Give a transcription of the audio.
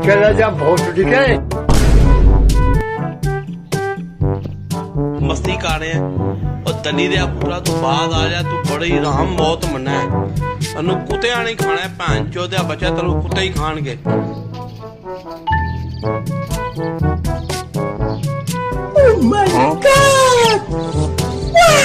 चला जा बहुत ठीक है। मस्ती कर रहे हैं और दली दे पूरा तू बाद आ जा तू बड़ी आराम बहुत मना है अनु कुत्ते नहीं खाना है भैन चोद बच्चा तेन कुत्ते ही खाणगे। Oh my God! Wow!